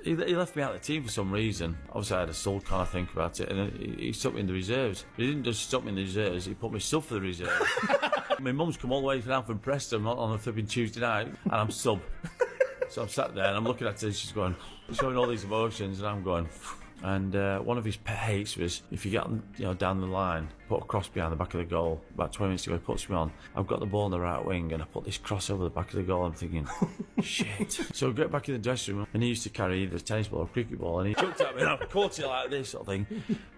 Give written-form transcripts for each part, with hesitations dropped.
he left me out of the team for some reason. Obviously, I had a sulk kind of think about it, and he stuck me in the reserves. But he didn't just stuck me in the reserves, he put me sub for the reserves. My mum's come all the way down from Preston on a flipping Tuesday night, and I'm sub. So I'm sat there, and I'm looking at her, and she's going, showing all these emotions, and I'm going... And one of his pet hates was, if you get down the line, put a cross behind the back of the goal. About 20 minutes ago, he puts me on. I've got the ball on the right wing, and I put this cross over the back of the goal. I'm thinking, shit. So I get back in the dressing room, and he used to carry either a tennis ball or a cricket ball, and he looked at me, and I caught it like this sort of thing.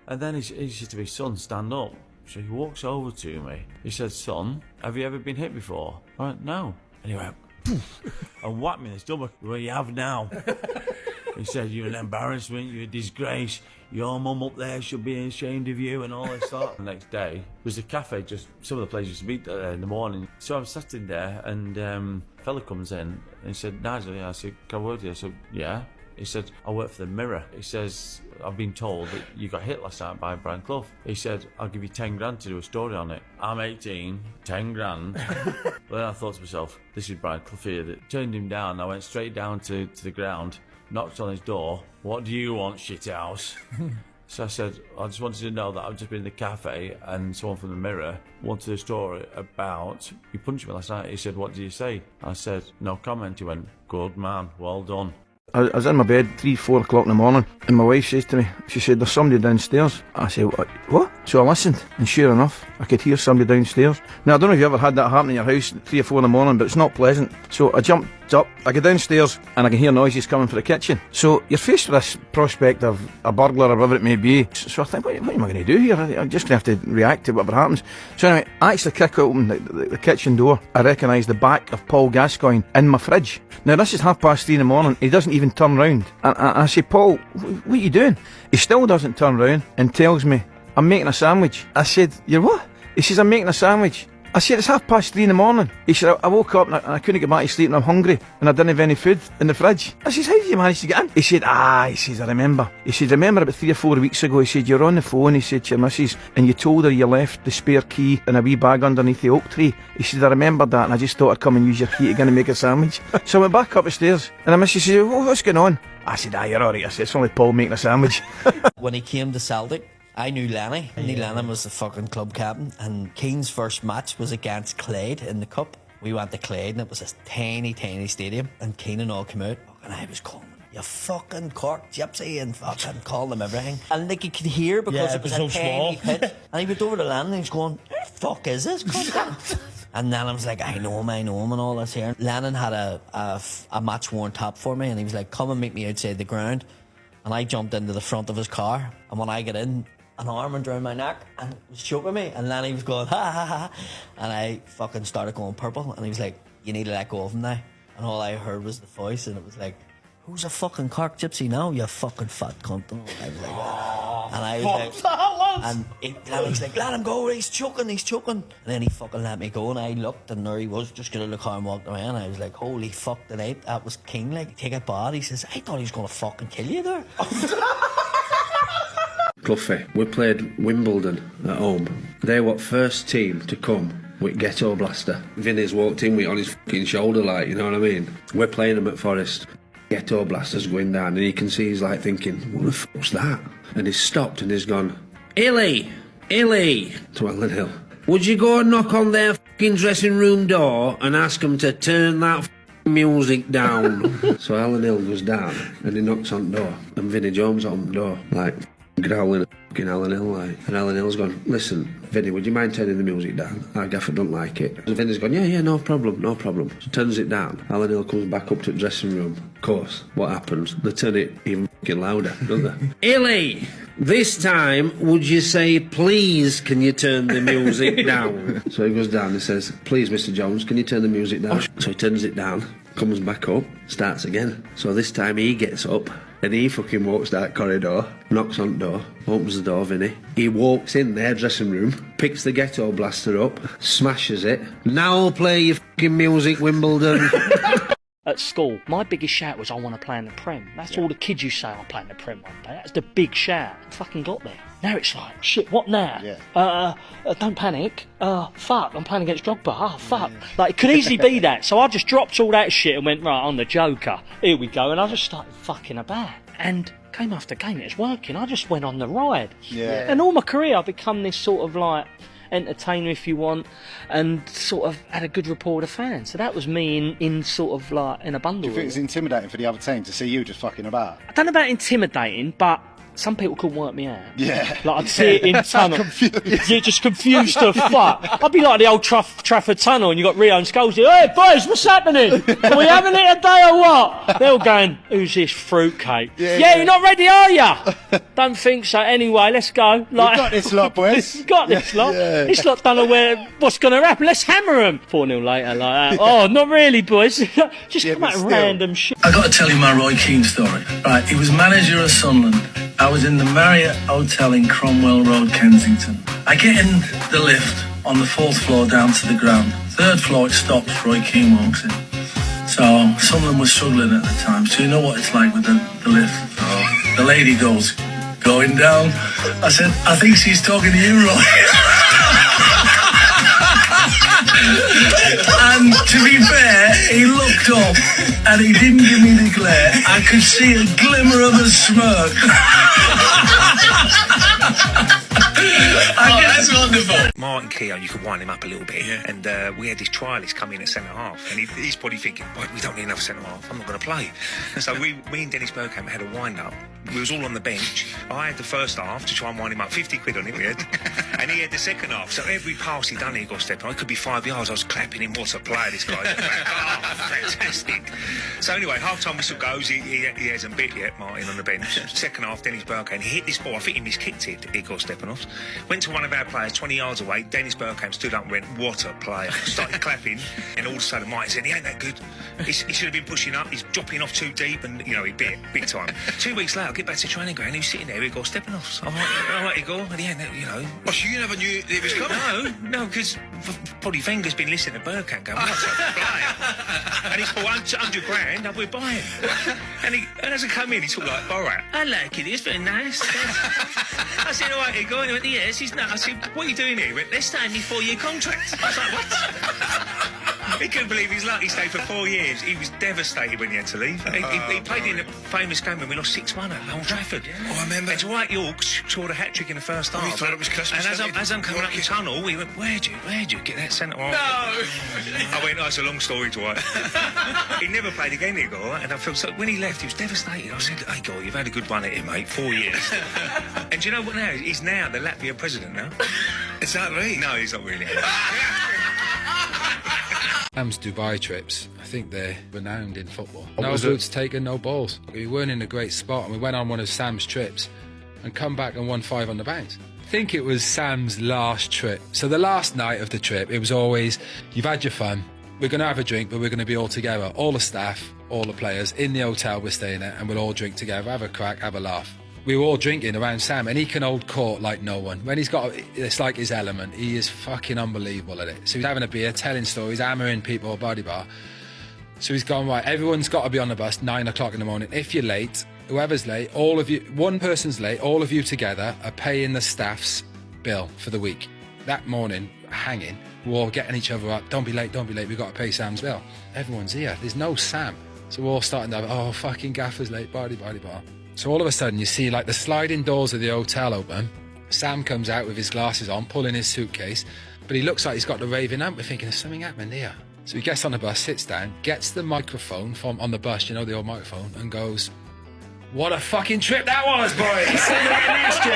And then he said to me, son, stand up. So he walks over to me. He said, son, have you ever been hit before? I went, no. And he went, poof, and whacked me in the stomach. Well, you have now. He said, you're an embarrassment, you're a disgrace, your mum up there should be ashamed of you, and all this stuff. The next day was a cafe, just some of the places to meet in the morning. So I'm sat in there, and a fella comes in, and he said, Nigel, yeah. I said, can I work with you? I said, yeah. He said, I work for the Mirror. He says, I've been told that you got hit last night by Brian Clough. He said, I'll give you 10 grand to do a story on it. I'm 18, 10 grand. But then I thought to myself, this is Brian Clough here. That turned him down. I went straight down to the ground, knocked on his door. What do you want, shithouse? So I said, I just wanted to know that I've just been in the cafe and someone from the Mirror wanted a story about, you punched me last night. He said, what did you say? I said, no comment. He went, good man, well done. I was in my bed 3-4 o'clock in the morning, and my wife says to me, she said, there's somebody downstairs. I said, what? So I listened, and sure enough, I could hear somebody downstairs. Now, I don't know if you ever had that happen in your house 3 or 4 in the morning, but it's not pleasant. So I jumped up, I go downstairs, and I can hear noises coming from the kitchen. So you're faced with this prospect of a burglar or whatever it may be. So I think, what am I going to do here? I'm just going to have to react to whatever happens. So anyway, I actually kick open the kitchen door. I recognise the back of Paul Gascoigne in my fridge. Now, this is 3:30 in the morning. He doesn't even turn round. I say, Paul, what are you doing? He still doesn't turn round and tells me, I'm making a sandwich. I said, you're what? He says, I'm making a sandwich. I said, it's 3:30 in the morning. He said, I woke up and I couldn't get back to sleep and I'm hungry and I didn't have any food in the fridge. I said, how did you manage to get in? He said, he says, I remember. He said, remember about 3 or 4 weeks ago, he said, you're on the phone, he said, to your missus, and you told her you left the spare key in a wee bag underneath the oak tree. He said, I remembered that and I just thought I'd come and use your key to go and make a sandwich. So I went back up the stairs and the missus said, what's going on? I said, you're alright. I said, it's only Paul making a sandwich. When he came to Celtic, I knew Lenny. Neil Lennon was the fucking club captain, and Keane's first match was against Clade in the Cup. We went to Clade, and it was this tiny, tiny stadium, and Keane and all came out, and I was calling him, you fucking Cork gypsy, and fucking calling him everything. And like you could hear because it was a tiny pitch. And he went over to Lennon, and he was going, who the fuck is this? And Lennon was like, I know him, and all this here. Lennon had a match-worn top for me, and he was like, come and meet me outside the ground. And I jumped into the front of his car, and when I get in, an arm went around my neck and was choking me, and Lenny was going, ha ha ha, and I fucking started going purple, and he was like, you need to let go of him now. And all I heard was the voice, and it was like, who's a fucking Cork gypsy now, you fucking fat cunt? And I was like, and I was like, and Lenny was like, let him go, he's choking. And then he fucking let me go, and I looked, and there he was, just got out of the car and walked away, and I was like, holy fuck, that was King, like, take it bad. He says, I thought he was going to fucking kill you there. Cloughie, we played Wimbledon at home. They were first team to come with Ghetto Blaster. Vinny's walked in with it on his fucking shoulder, like, you know what I mean? We're playing them at Forest. Ghetto Blaster's going down, and you can see he's like thinking, what the fuck's that? And he's stopped and he's gone, Illy, to Alan Hill. Would you go and knock on their fucking dressing room door and ask them to turn that music down? So Alan Hill goes down and he knocks on the door, and Vinnie Jones on the door, like, growling at fucking Alan Hill, like. And Alan Hill's gone, listen, Vinny, would you mind turning the music down? Our gaffer don't like it. And Vinny's gone, yeah, no problem. So turns it down. Alan Hill comes back up to the dressing room. Of course, what happens? They turn it even fucking louder, don't they? Illy, this time, would you say, please, can you turn the music down? So he goes down and says, please, Mr. Jones, can you turn the music down? So he turns it down, comes back up, starts again. So this time he gets up, and he fucking walks that corridor, knocks on the door, opens the door, Vinny. He walks in their dressing room, picks the Ghetto Blaster up, smashes it. Now play your fucking music, Wimbledon. at school, my biggest shout was, I want to play in the Prem. That's all the kids you say, I'll play in the Prem one day. That's the big shout. I fucking got there. Now it's like, shit, what now? Don't panic. Fuck, I'm playing against Drogba. Oh, fuck. Like, it could easily be that. So I just dropped all that shit and went, right, I'm the Joker. Here we go. And I just started fucking about. And game after game, it was working. I just went on the ride. Yeah. And all my career, I've become this sort of like entertainer, if you want, and sort of had a good rapport with the fans. So that was me in sort of like in a bundle. Do you think it's intimidating for the other team to see you just fucking about? I don't know about intimidating, but some people could work me out. Yeah. Like, I'd see it in tunnel. Yeah, just confused to fuck. I'd be like the old Trafford tunnel and you got Rio and Scholes there. Hey, boys, what's happening? Are we having it today or what? They're all going, who's this fruitcake? Yeah, you're not ready, are ya? Don't think so. Anyway, let's go. Like, We've got this lot, boys. We've got this lot. Yeah. This lot don't know what's going to happen. Let's hammer them. 4-0 later, like that. Oh, not really, boys. Just come but out still. random shit. I got to tell you my Roy Keane story. Right, he was manager of Sunderland. I was in the Marriott Hotel in Cromwell Road, Kensington. I get in the lift on the 4th floor down to the ground. 3rd floor it stops, Roy Keane walks in. So Sunderland was struggling at the time, so you know what it's like with the lift. So the lady goes, going down. I said, I think she's talking to you, Roy. And to be fair, he looked up and he didn't give me the glare. I could see a glimmer of a smirk. That's wonderful. Martin Keown, you could wind him up a little bit, and we had this trialist come in at centre half, and he's probably thinking, "Boy, we don't need another centre half. I'm not going to play." So me and Dennis Bergkamp had a wind up. We was all on the bench. I had the first half to try and wind him up, 50 quid on it we had, and he had the second half. So every pass he done, he got stepped on. It could be 5 yards. I was clapping him. What a player this guy! Fantastic. So anyway, half time whistle goes. He hasn't bit yet, Martin on the bench. Second half, Dennis Bergkamp. He hit this ball. I think he miskicked it. He got stepping off. Went to one of our players 20 yards away. Dennis Bergkamp stood up and went, "What a player!" Started clapping, and all of a sudden Martin said, "He ain't that good. He should have been pushing up. He's dropping off too deep, and he bit it big time." 2 weeks later, I get back to training ground. He was sitting there. He got stepping off. So I'm like, "All right, he go." And he ain't that, Oh, so you never knew it was coming? No, because probably Wenger's been listening to Bergkamp going, "What a player!" And he's bought 100 grand. And we're buying. And as I come in, he talked like Borat. "I like it. It's very nice." I said, "All right, he go." And he went, "Yes, he's not." I said, "What are you doing here?" He went, "Let's sign me 4-year contract." I was like, "What?" He couldn't believe his luck. He stayed for 4 years. He was devastated when he had to leave. He played in a famous game when we lost 6-1 at Old Trafford. Oh, I remember. And Dwight York scored a hat-trick in the first half. We thought it was Christmas. And as I'm coming up the tunnel, he went, Where'd you get that centre half?" No! I went, "Oh, it's a long story, Dwight." He never played again, Igor, and I felt so... When he left, he was devastated. I said, "Hey, Igor, you've had a good run at it, mate. 4 years." And do you know what now? He's now the Latvian president now. Is that right? No, he's not really. Sam's Dubai trips, I think they're renowned in football. No boots taken, no balls. We weren't in a great spot and we went on one of Sam's trips and come back and won 5 on the bounce. I think it was Sam's last trip. So the last night of the trip, it was always, you've had your fun, we're going to have a drink, but we're going to be all together. All the staff, all the players, in the hotel we're staying at, and we'll all drink together, have a crack, have a laugh. We were all drinking around Sam, and he can hold court like no one. When he's got, it's like his element. He is fucking unbelievable at it. So he's having a beer, telling stories, hammering people, body bar. So he's gone, right, everyone's got to be on the bus 9 o'clock in the morning. If you're late, whoever's late, all of you, one person's late, all of you together are paying the staff's bill for the week. That morning, hanging, we're all getting each other up. Don't be late, we've got to pay Sam's bill. Everyone's here. There's no Sam. So we're all starting to have, oh, fucking gaffer's late, body bar. So all of a sudden you see like the sliding doors of the hotel open. Sam comes out with his glasses on, pulling his suitcase, but he looks like he's got the raving amp. We're thinking, there's something happening here. So he gets on the bus, sits down, gets the microphone from on the bus, the old microphone, and goes, "What a fucking trip that was, boys! See you again next year."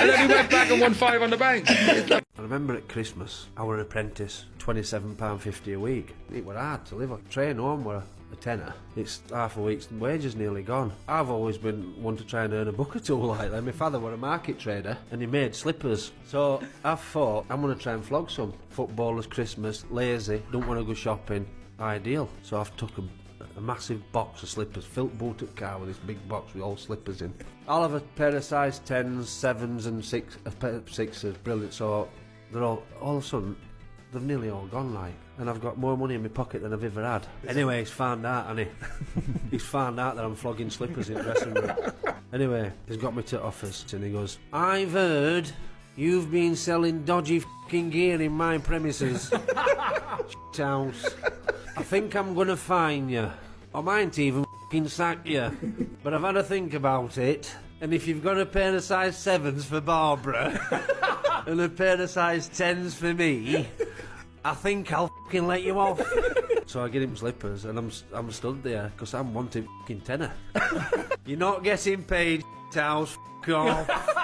And then he went back and won 5 on the bank. I remember at Christmas, I were an apprentice, £27.50 a week. It were hard to live on. Train home were a tenner. It's half a week's wages nearly gone. I've always been one to try and earn a buck or two like that. My father were a market trader and he made slippers. So I thought, I'm going to try and flog some. Footballers, Christmas, lazy, don't want to go shopping. Ideal. So I've took a massive box of slippers, filled boot at car with this big box with all slippers in. I'll have a pair of size 10s, 7s and 6s, brilliant. So they're all of a sudden, they've nearly all gone, like, and I've got more money in my pocket than I've ever had. Anyway, he's found out, hasn't he? He's found out that I'm flogging slippers in the dressing room. Anyway, he's got me to office, and he goes, I've heard you've been selling dodgy f***ing gear in my premises. House. I think I'm gonna fine you. I might even f***ing sack you. But I've had a think about it, and if you've got a pair of size 7s for Barbara and a pair of size 10s for me, I think I'll f***ing let you off. So I get him slippers, and I'm stood there because I'm wanting f***ing tenner. You're not getting paid, house. F*** off.